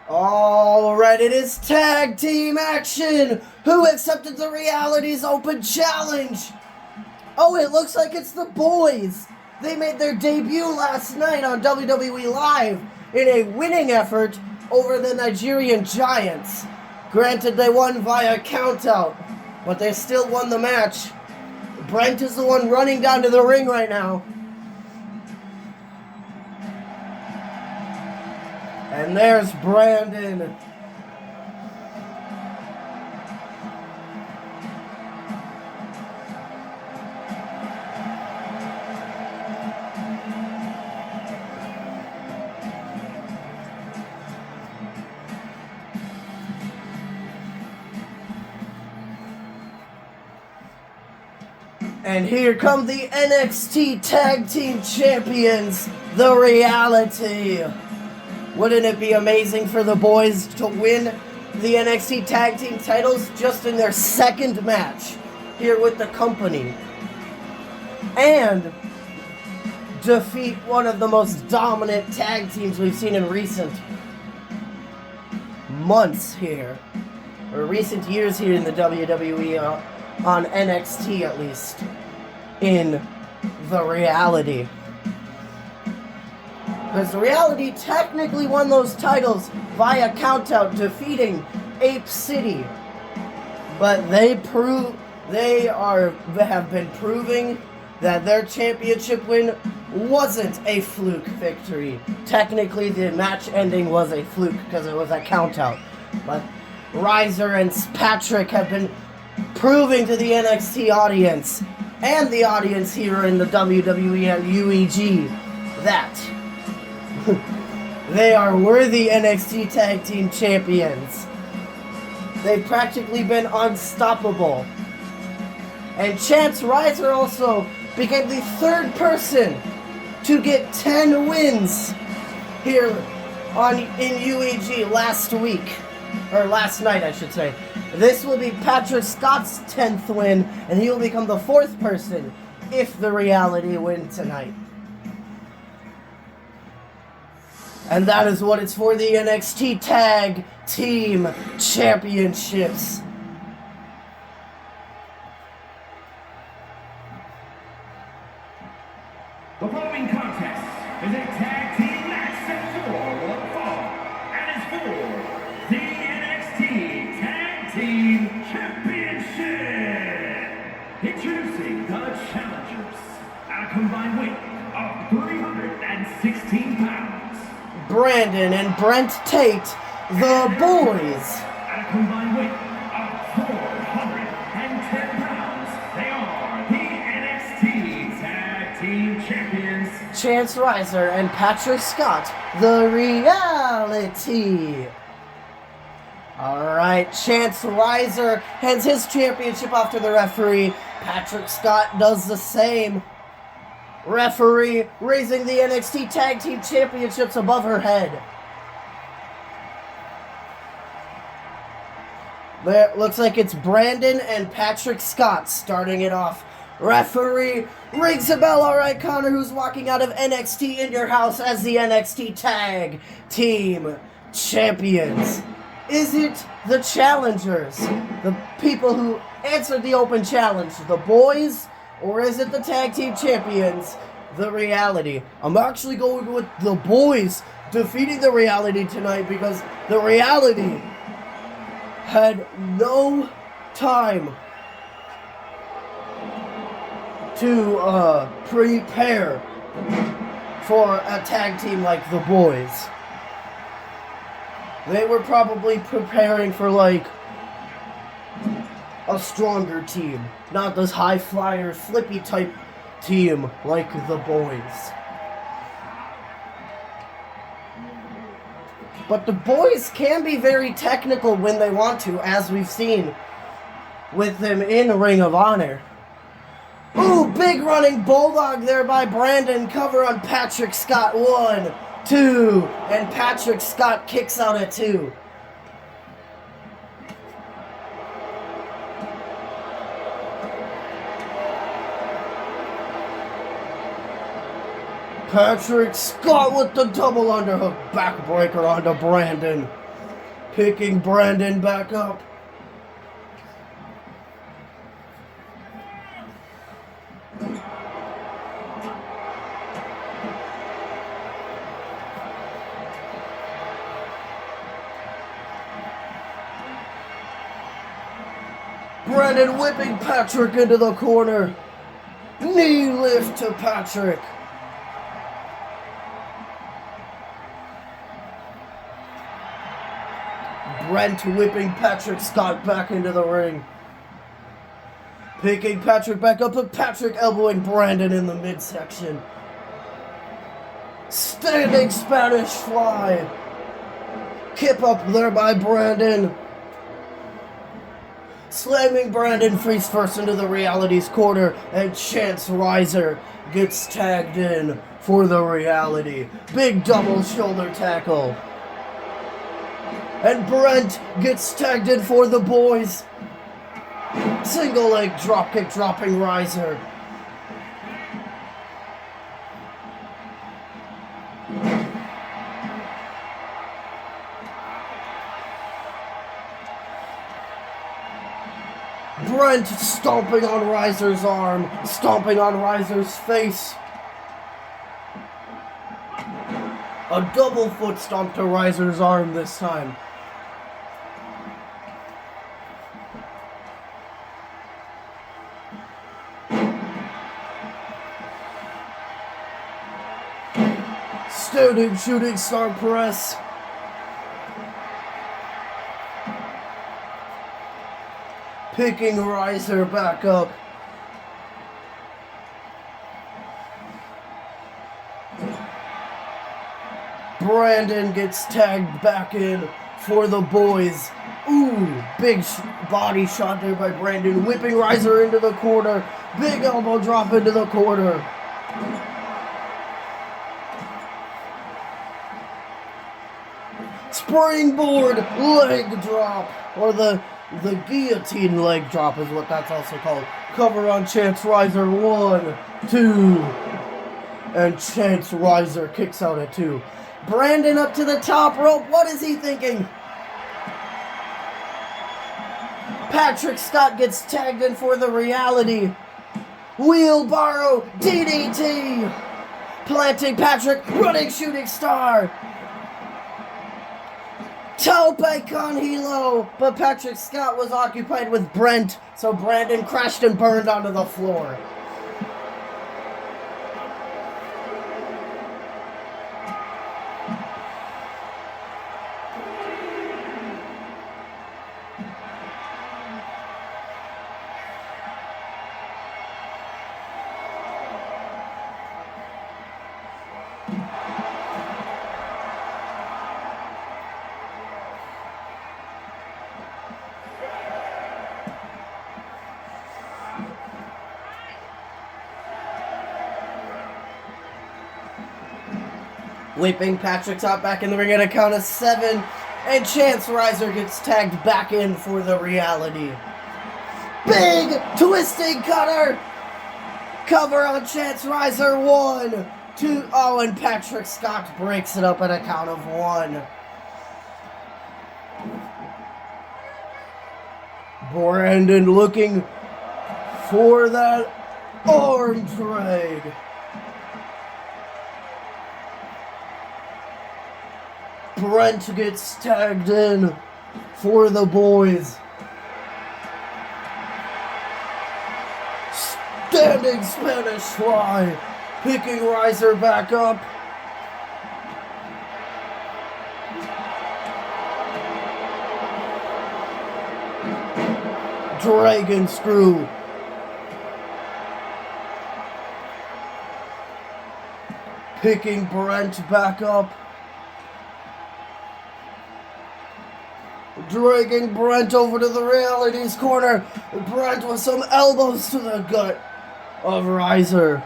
Alright, it is tag team action! Who accepted the Reality's Open Challenge? Oh, it looks like it's the boys! They made their debut last night on WWE Live in a winning effort over the Nigerian Giants. Granted, they won via countout, but they still won the match. Brent is the one running down to the ring right now. And there's Brandon. And here come the NXT Tag Team Champions, The Reality. Wouldn't it be amazing for the boys to win the NXT Tag Team titles just in their second match here with the company? And defeat one of the most dominant tag teams we've seen in recent months here, or recent years here in the WWE, on NXT at least, in The Reality. Because The Reality technically won those titles via countout, defeating Ape City. But they have been proving that their championship win wasn't a fluke victory. Technically, the match ending was a fluke because it was a countout. But Riser and Patrick have been proving to the NXT audience and the audience here in the WWE and U.E.G. that they are worthy NXT Tag Team Champions. They've practically been unstoppable. And Chance Riser also became the third person to get 10 wins here in U.E.G. last night, I should say. This will be Patrick Scott's 10th win, and he will become the fourth person if The Reality win tonight. And that is what it's for the NXT Tag Team Championships. The following contest is a tag team match set for one fall, and is for the NXT Tag Team Championship. Introducing the challengers at a combined weight of 316 pounds. Brandon and Brent Tate, the boys. At a combined weight of 410 pounds, they are the NXT Tag Team Champions. Chance Riser and Patrick Scott, The Reality. Alright, Chance Riser hands his championship off to the referee. Patrick Scott does the same. Referee raising the NXT Tag Team Championships above her head. There, looks like it's Brandon and Patrick Scott starting it off. Referee rings a bell. Alright, Connor, who's walking out of NXT in your house as the NXT Tag Team Champions? Is it the challengers, the people who answered the open challenge, the boys? Or is it the Tag Team Champions, The Reality? I'm actually going with the boys defeating The Reality tonight because The Reality had no time to prepare for a tag team like the boys. They were probably preparing for like a stronger team, not this high flyer, flippy type team like the boys. But the boys can be very technical when they want to, as we've seen with them in Ring of Honor. Ooh, big running bulldog there by Brandon. Cover on Patrick Scott. 1, 2, and Patrick Scott kicks out at 2. Patrick Scott with the double underhook backbreaker onto Brandon. Picking Brandon back up. Brandon whipping Patrick into the corner. Knee lift to Patrick. Brent whipping Patrick Scott back into the ring. Picking Patrick back up, but Patrick elbowing Brandon in the midsection. Standing Spanish fly. Kip up there by Brandon. Slamming Brandon face first into the Reality's corner, and Chance Riser gets tagged in for the Reality. Big double shoulder tackle. And Brent gets tagged in for the boys. Single leg dropkick dropping Riser. Brent stomping on Riser's arm, stomping on Riser's face. A double foot stomp to Riser's arm this time. Standing shooting star press. Picking Riser back up. Brandon gets tagged back in for the boys. Ooh, big body shot there by Brandon, whipping Riser into the corner. Big elbow drop into the corner. Springboard leg drop, or the guillotine leg drop is what that's also called. Cover on Chance Riser, 1, 2, and Chance Riser kicks out at 2. Brandon up to the top rope. What is he thinking? Patrick Scott gets tagged in for the Reality. Wheelbarrow DDT. Planting Patrick, running shooting star. Tope con hilo, but Patrick Scott was occupied with Brent, so Brandon crashed and burned onto the floor. Whipping Patrick Scott back in the ring at a count of 7, and Chance Riser gets tagged back in for the Reality. Big twisting cutter! Cover on Chance Riser, 1, 2, oh, and Patrick Scott breaks it up at a count of 1. Brandon looking for that arm drag. Brent gets tagged in for the boys. Standing Spanish fly, picking Riser back up. Dragon screw. Picking Brent back up. Dragging Brent over to the Reality's corner. Brent with some elbows to the gut of Riser.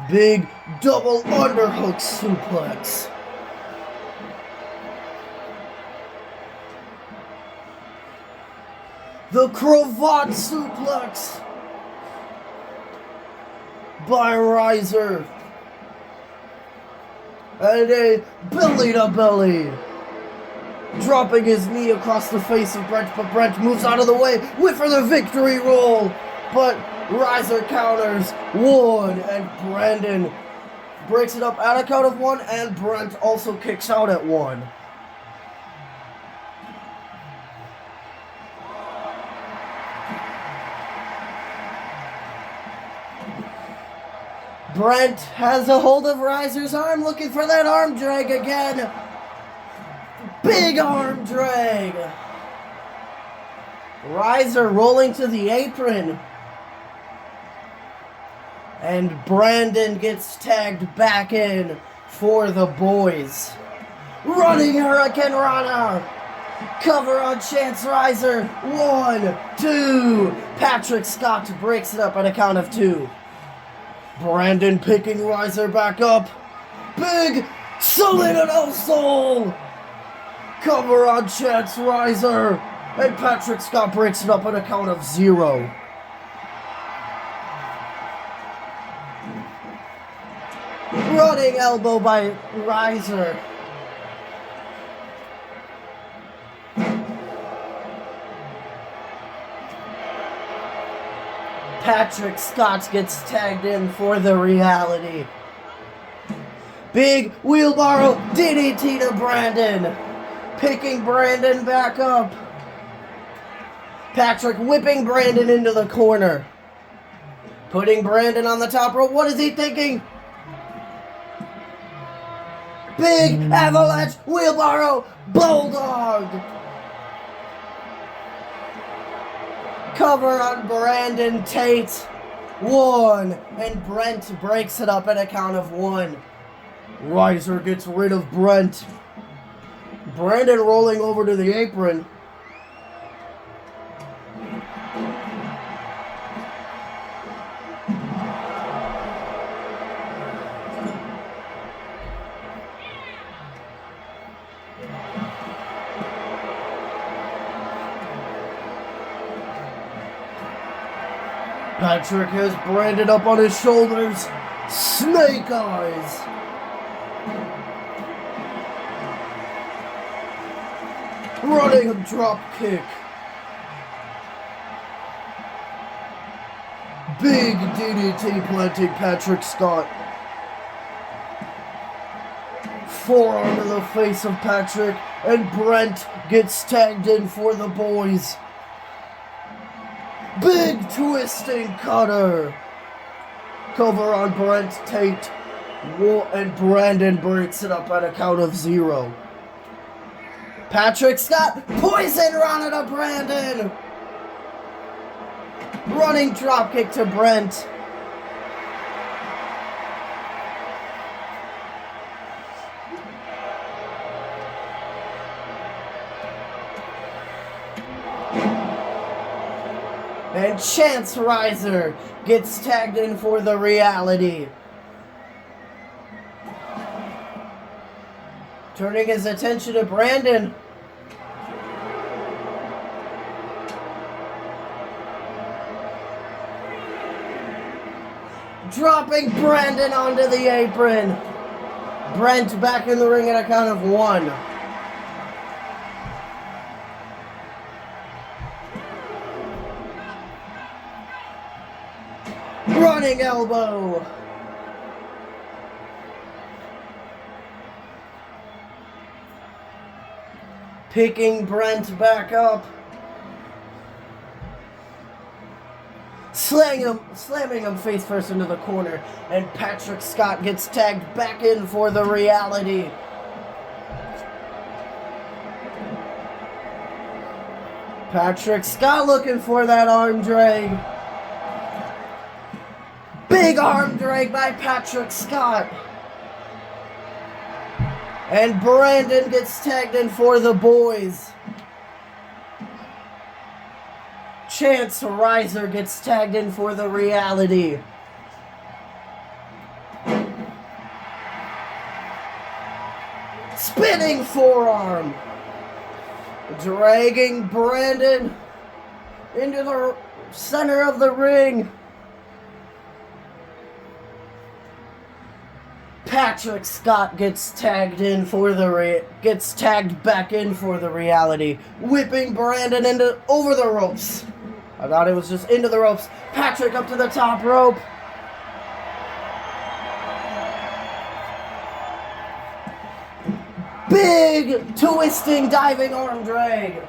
Big double underhook suplex. The cravat suplex by Riser. And a belly to belly. Dropping his knee across the face of Brent, but Brent moves out of the way, went for the victory roll. But Reiser counters 1, and Brandon breaks it up at a count of 1, and Brent also kicks out at 1. Brent has a hold of Reiser's arm, looking for that arm drag again. Big arm drag. Reiser rolling to the apron. And Brandon gets tagged back in for the boys. Running Hurricane Rana. Cover on Chance Reiser. 1, 2. Patrick Scott breaks it up at a count of 2. Brandon picking Reiser back up. Big Selena No Soul. Cover on Chance Reiser. And Patrick Scott breaks it up at a count of 0. Running elbow by Reiser. Patrick Scott gets tagged in for the reality. Big wheelbarrow DDT to Brandon. Picking Brandon back up. Patrick whipping Brandon into the corner. Putting Brandon on the top rope. What is he thinking? Big avalanche wheelbarrow bulldog. Cover on Brandon Tate. 1, and Brent breaks it up at a count of 1. Reiser gets rid of Brent. Brandon rolling over to the apron. Patrick has Brandon up on his shoulders. Snake eyes. Running a drop kick. Big DDT planting Patrick Scott. Forearm to the face of Patrick, and Brent gets tagged in for the boys. Big twisting cutter. Cover on Brent Tate. And Brandon breaks it up at a count of 0. Patrick Scott, poison run to Brandon. Running dropkick to Brent. And Chance Reiser gets tagged in for the reality. Turning his attention to Brandon. Dropping Brandon onto the apron. Brent back in the ring at a count of 1. Running elbow. Picking Brent back up. Slamming him face first into the corner. And Patrick Scott gets tagged back in for the reality. Patrick Scott looking for that arm drag. Big arm drag by Patrick Scott. And Brandon gets tagged in for the boys. Chance Reiser gets tagged in for the reality. Spinning forearm. Dragging Brandon into the center of the ring. Patrick Scott gets tagged back in for the reality, whipping Brandon over the ropes. I thought it was just into the ropes. Patrick up to the top rope. Big twisting diving arm drag.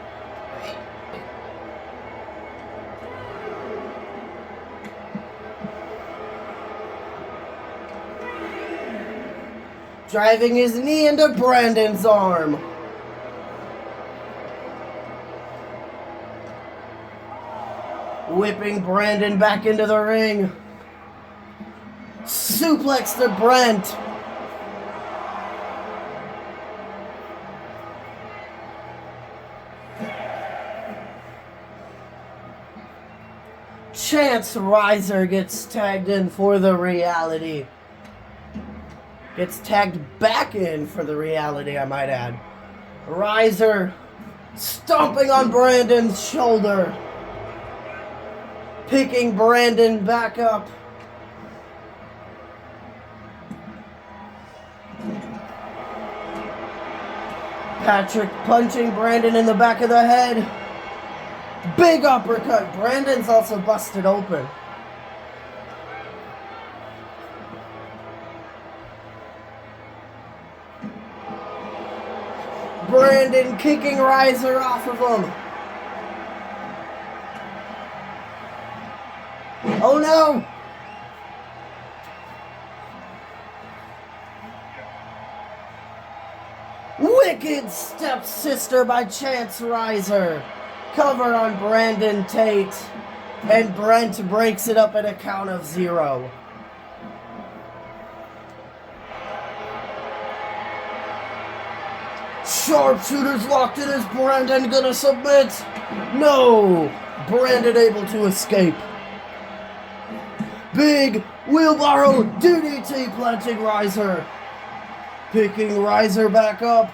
Driving his knee into Brandon's arm. Whipping Brandon back into the ring. Suplex to Brent. Chance Riser gets tagged in for the reality. Gets tagged back in for the reality, I might add. Riser stomping on Brandon's shoulder. Picking Brandon back up. Patrick punching Brandon in the back of the head. Big uppercut. Brandon's also busted open. Brandon kicking Riser off of him. Oh no! Wicked stepsister by Chance Riser. Cover on Brandon Tate. And Brent breaks it up at a count of 0. Sharpshooters locked in. Is Brandon gonna submit? No! Brandon able to escape. Big wheelbarrow DDT planting Riser. Picking Riser back up.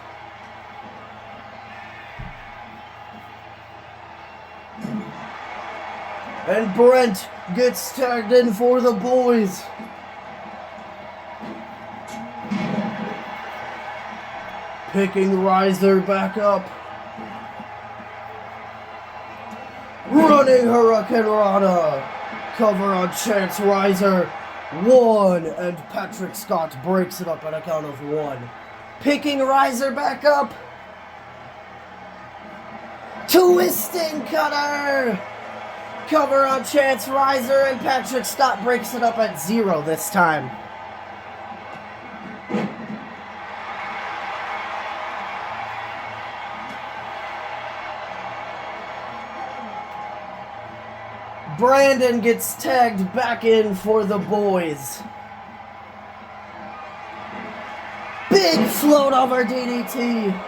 And Brent gets tagged in for the boys. Picking Riser back up. Running Hurricane Rana. Cover on Chance Riser. 1. And Patrick Scott breaks it up at a count of 1. Picking Riser back up. Twisting cutter. Cover on Chance Riser, and Patrick Scott breaks it up at 0 this time. Brandon gets tagged back in for the boys. Big float over DDT.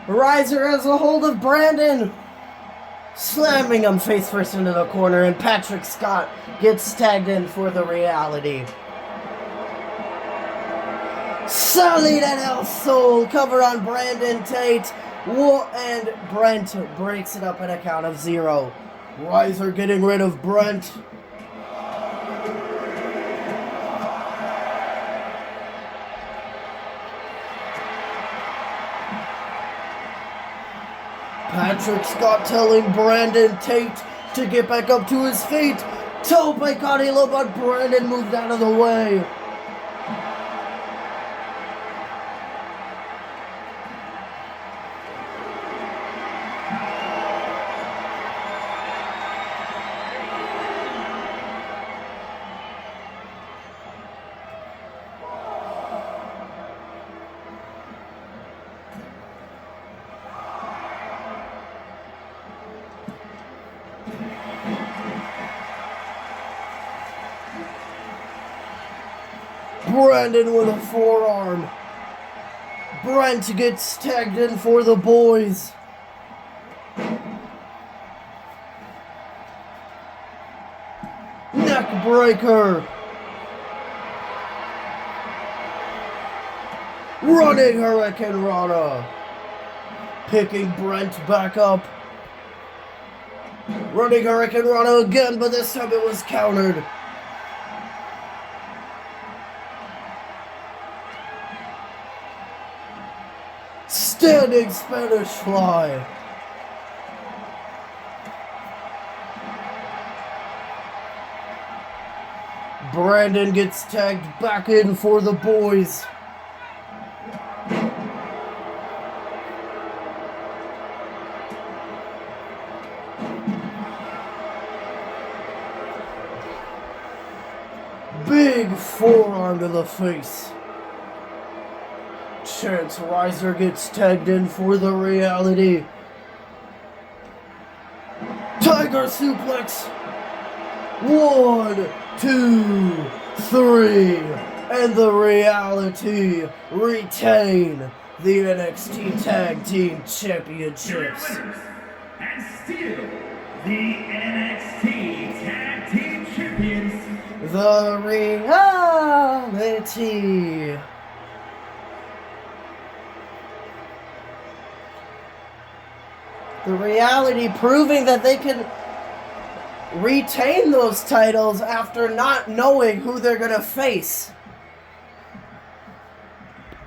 Riser has a hold of Brandon, slamming him face first into the corner, and Patrick Scott gets tagged in for the reality. Solid and El Sol cover on Brandon Tate, and Brent breaks it up at a count of 0. Riser getting rid of Brent. Patrick Scott telling Brandon Tate to get back up to his feet. Tope Carrillo, but Brandon moved out of the way. Brandon with a forearm. Brent gets tagged in for the boys. Neck breaker. Running Hurricane Rana. Picking Brent back up. Running Hurricane Rana again, but this time it was countered. Standing Spanish Fly. Brandon gets tagged back in for the boys. Big forearm to the face. Chance Riser gets tagged in for the reality. Tiger suplex. 1, 2, 3. And the reality retain the NXT Tag Team Championships. And still the NXT Tag Team Champions. The reality. The reality proving that they can retain those titles after not knowing who they're going to face.